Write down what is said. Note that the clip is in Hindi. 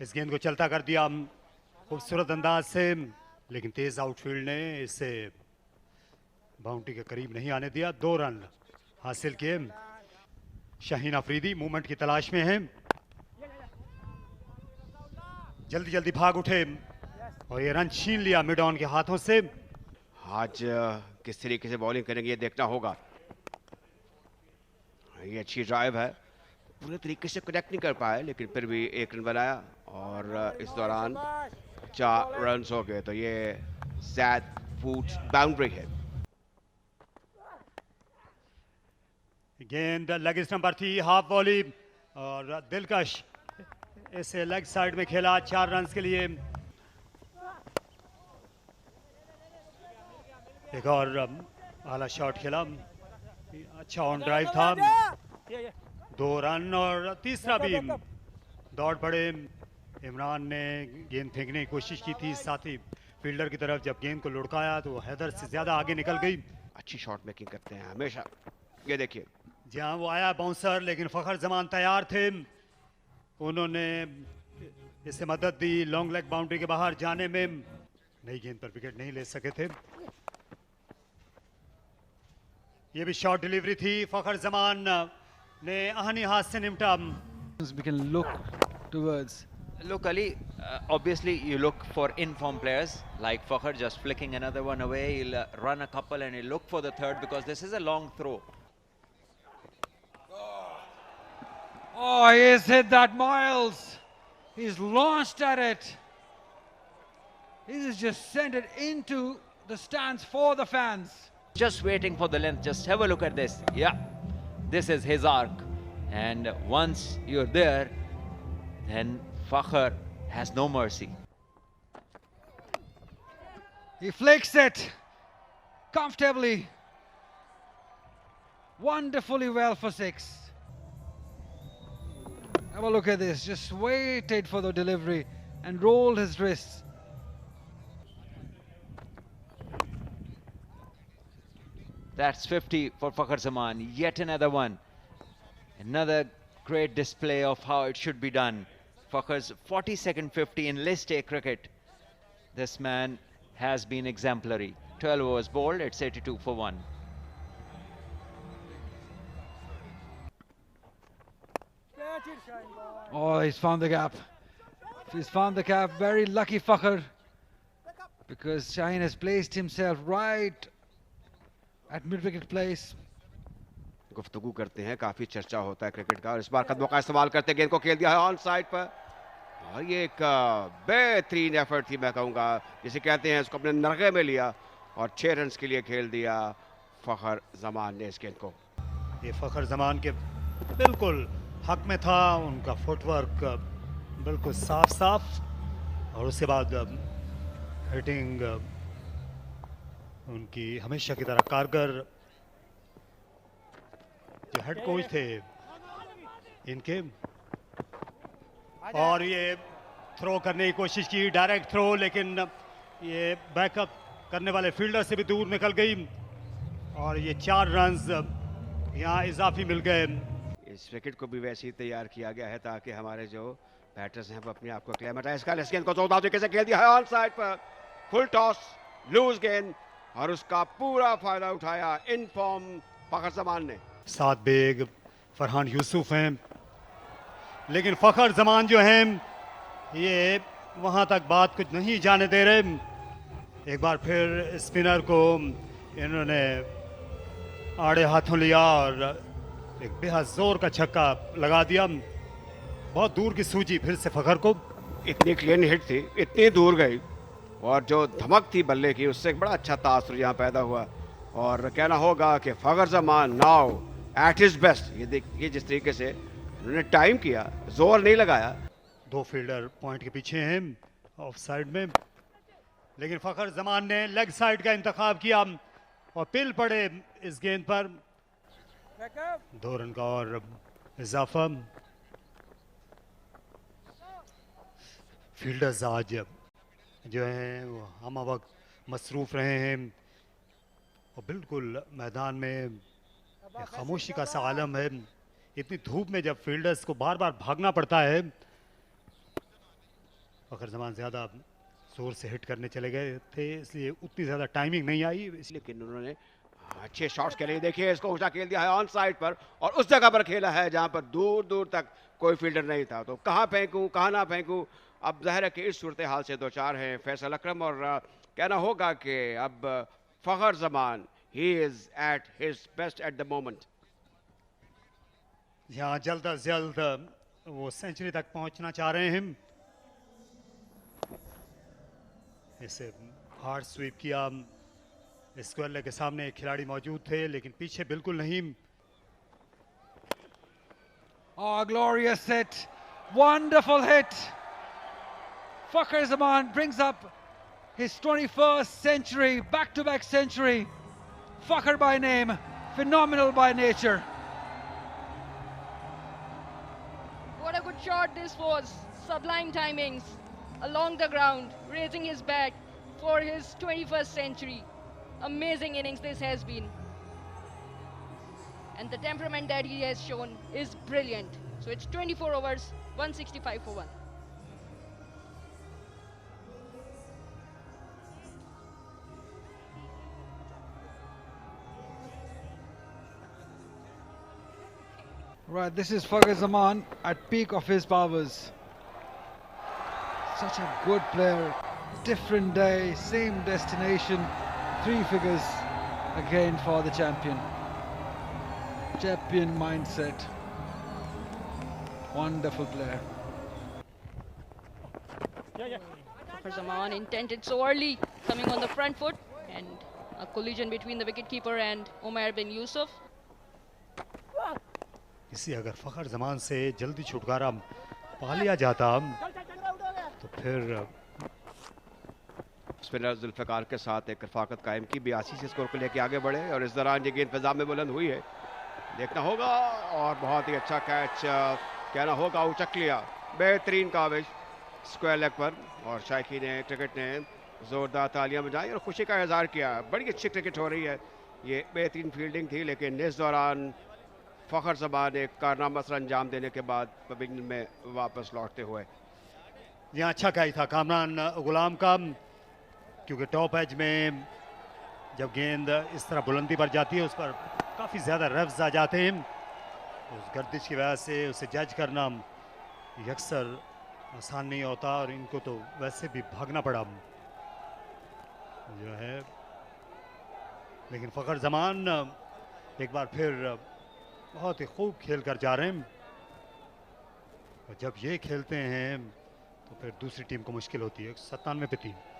इस गेंद को चलता कर दिया खूबसूरत अंदाज से, लेकिन तेज आउटफील्ड ने इसे बाउंड्री के करीब नहीं आने दिया। 2 रन हासिल किए। शाहीन अफरीदी मूवमेंट की तलाश में हैं, जल्दी जल्दी भाग उठे और ये रन छीन लिया मिड ऑन के हाथों से। आज किस तरीके से बॉलिंग करेंगे ये देखना होगा। ये अच्छी ड्राइव है, पूरे तरीके से कनेक्ट नहीं कर पाए, लेकिन फिर भी 1 रन बनाया और इस दौरान 4 रन हो गए। तो ये ज़ैद फूड्स बाउंड्री है। गेंद लेग स्टंप थी, हाफ वॉली और दिलकश, इसे लेग साइड में खेला 4 रन के लिए। एक और आला शॉट खेला, अच्छा ऑन ड्राइव था। 2 रन और तीसरा भी दौड़ पड़े। इमरान ने गेंद फेंकने की कोशिश की थी, साथ ही फील्डर की तरफ जब गेंद को लुढ़काया तो हैदर से ज्यादा आगे निकल गई। अच्छी शॉट मेकिंग करते हैं हमेशा। ये देखिए जहां वो आया बाउंसर, लेकिन फखर जमान तैयार थे, उन्होंने इसे मदद दी लॉन्ग लेग बाउंड्री के बाहर जाने में। नई गेंद पर विकेट नहीं ले सके थे। ये भी शॉर्ट डिलीवरी थी, फखर जमान ने आहनी हाथ से निपटा। We can look towards. Look, Ali, obviously you look for in-form players like Fakhr, just flicking another one away. He'll run a couple and he'll look for the third because this is a long throw. Oh, he's hit that miles. He's launched at it. He's just sent it into the stands for the fans. Just waiting for the length. Just have a look at this. Yeah, this is his arc. And once you're there, then Fakhr has no mercy. He flicks it comfortably. Wonderfully well for 6. Have a look at this. Just waited for the delivery and rolled his wrists. That's 50 for Fakhr Zaman. Yet another one. Another great display of how it should be done. Fakhr's 42nd 50 in List A cricket. This man has been exemplary. 12 overs bowled, it's 82 for 1. Oh, he's found the gap. He's found the gap. Very lucky Fakhr, because Shaheen has placed himself right at mid-wicket place. गुफ्तगू करते हैं, काफी चर्चा होता है क्रिकेट का, और इस बार कदमों का इस्तेमाल करते गेंद को खेल दिया है ऑन साइड पर। और ये एक बेहतरीन एफर्ट थी, मैं कहूँगा, जिसे कहते हैं, इसको अपने नरगे में लिया और 6 रन के लिए खेल दिया फखर जमान ने इस गेंद को। ये फखर जमान के बिल्कुल हक में था, उनका फुटवर्क बिल्कुल साफ साफ, और उसके बाद हिटिंग उनकी हमेशा की तरह कारगर। जो हेड कोच थे इनके, और ये थ्रो करने की कोशिश की, डायरेक्ट थ्रो, लेकिन ये बैकअप करने वाले फील्डर से भी दूर निकल गई और ये 4 रन्स यहाँ इजाफी मिल गए। इस विकेट को भी वैसे ही तैयार किया गया है ताकि हमारे जो बैटर्स हैं वो अपने आप को एक्लेमेटाइज कर लें। इस गेंद को जोरदार तरीके से खेल दिया है ऑन साइड पर, फुल टॉस, लूज गेंद, और उसका पूरा फायदा उठाया इन फॉर्म फखर जमान ने। साथ बेग फरहान यूसुफ हैं, लेकिन फखर जमान जो हैं ये वहां तक बात कुछ नहीं जाने दे रहे। एक बार फिर स्पिनर को इन्होंने आड़े हाथों लिया और एक बेहद जोर का छक्का लगा दिया। बहुत दूर की सूझी फिर से फखर को। इतनी क्लीन हिट थी, इतनी दूर गई, और जो धमक थी बल्ले की, उससे एक बड़ा अच्छा तासुर यहाँ पैदा हुआ। और कहना होगा कि Fakhar Zaman now at his best. ये देखिए जिस तरीके से उन्होंने टाइम किया, जोर नहीं लगाया। 2 फील्डर पॉइंट के पीछे हैं ऑफ साइड में, लेकिन फखर जमान ने लेग साइड का इंतखाब किया और पिल पड़े इस गेंद पर। 2 रन का और इजाफा। फील्डर्स आज जो हैं वो हम वक्त मसरूफ रहे हैं और बिल्कुल मैदान में खामोशी का सा आलम है। इतनी धूप में जब फील्डर्स को बार बार भागना पड़ता है फ़खर जमान ज़्यादा जोर से हिट करने चले गए थे, इसलिए उतनी ज़्यादा टाइमिंग नहीं आई, इसलिए लेकिन उन्होंने अच्छे शॉट्स खेले। देखिए इसको ऊंचा खेल दिया है ऑन साइड पर, और उस जगह पर खेला है जहां पर दूर दूर तक कोई फील्डर नहीं था। तो कहां फेंकूं कहां ना फेंकूं, अब जाहिर है कि इस सूरत हाल से दो चार हैं फैसल अकरम, और कहना होगा कि अब Fakhar Zaman he is eight his best at the moment. यहाँ जल्द अज जल्द वो सेंचुरी तक पहुंचना चाह रहे हैं। इसे हार्ड स्वीप किया, स्क्वायर लेग के सामने एक खिलाड़ी मौजूद थे लेकिन पीछे बिल्कुल नहीं। Oh, glorious hit. Wonderful hit. Fakhar Zaman brings up his 21st century, back-to-back century. Fakhar by name, phenomenal by nature. What a good shot this was. Sublime timings along the ground, raising his bat for his 21st century. Amazing innings this has been. And the temperament that he has shown is brilliant. So it's 24 overs, 165 for 1. Right, this is Fakhar Zaman at peak of his powers. Such a good player. Different day, same destination. 3 figures again for the champion. Champion mindset. Wonderful player. Fakhar Zaman intended so early, coming on the front foot, and a collision between the wicketkeeper and Omar bin Yusuf. इसी अगर फ़खर जमान से जल्दी छुटकारा पा लिया जाता तो फिर स्पिनर जुल्फ़िकार के साथ एक रफाकत कायम की, 82 से स्कोर को लेकर आगे बढ़े, और इस दौरान ये गेंद फिजा में बुलंद हुई है, देखना होगा। और बहुत ही अच्छा कैच कहना होगा, उचक लिया, बेहतरीन काविश स्क्वायर लेग पर, और शायकी ने क्रिकेट ने ज़ोरदार तालियां बजाई और खुशी का इजहार किया। बड़ी अच्छी क्रिकेट हो रही है, ये बेहतरीन फील्डिंग थी, लेकिन इस दौरान फ़खर जमान एक कारनामा सर अंजाम देने के बाद पवेलियन में वापस लौटते हुए। यहाँ अच्छा कैच था कामरान गुलाम का, क्योंकि टॉप एज में जब गेंद इस तरह बुलंदी पर जाती है उस पर काफ़ी ज़्यादा रफ्स आ जाते हैं, उस गर्दिश की वजह से उसे जज करना यकसर आसान नहीं होता, और इनको तो वैसे भी भागना पड़ा जो है। लेकिन फ़खर जमान एक बार फिर बहुत ही खूब खेल कर जा रहे हैं, और जब ये खेलते हैं तो फिर दूसरी टीम को मुश्किल होती है। 97 पे 3।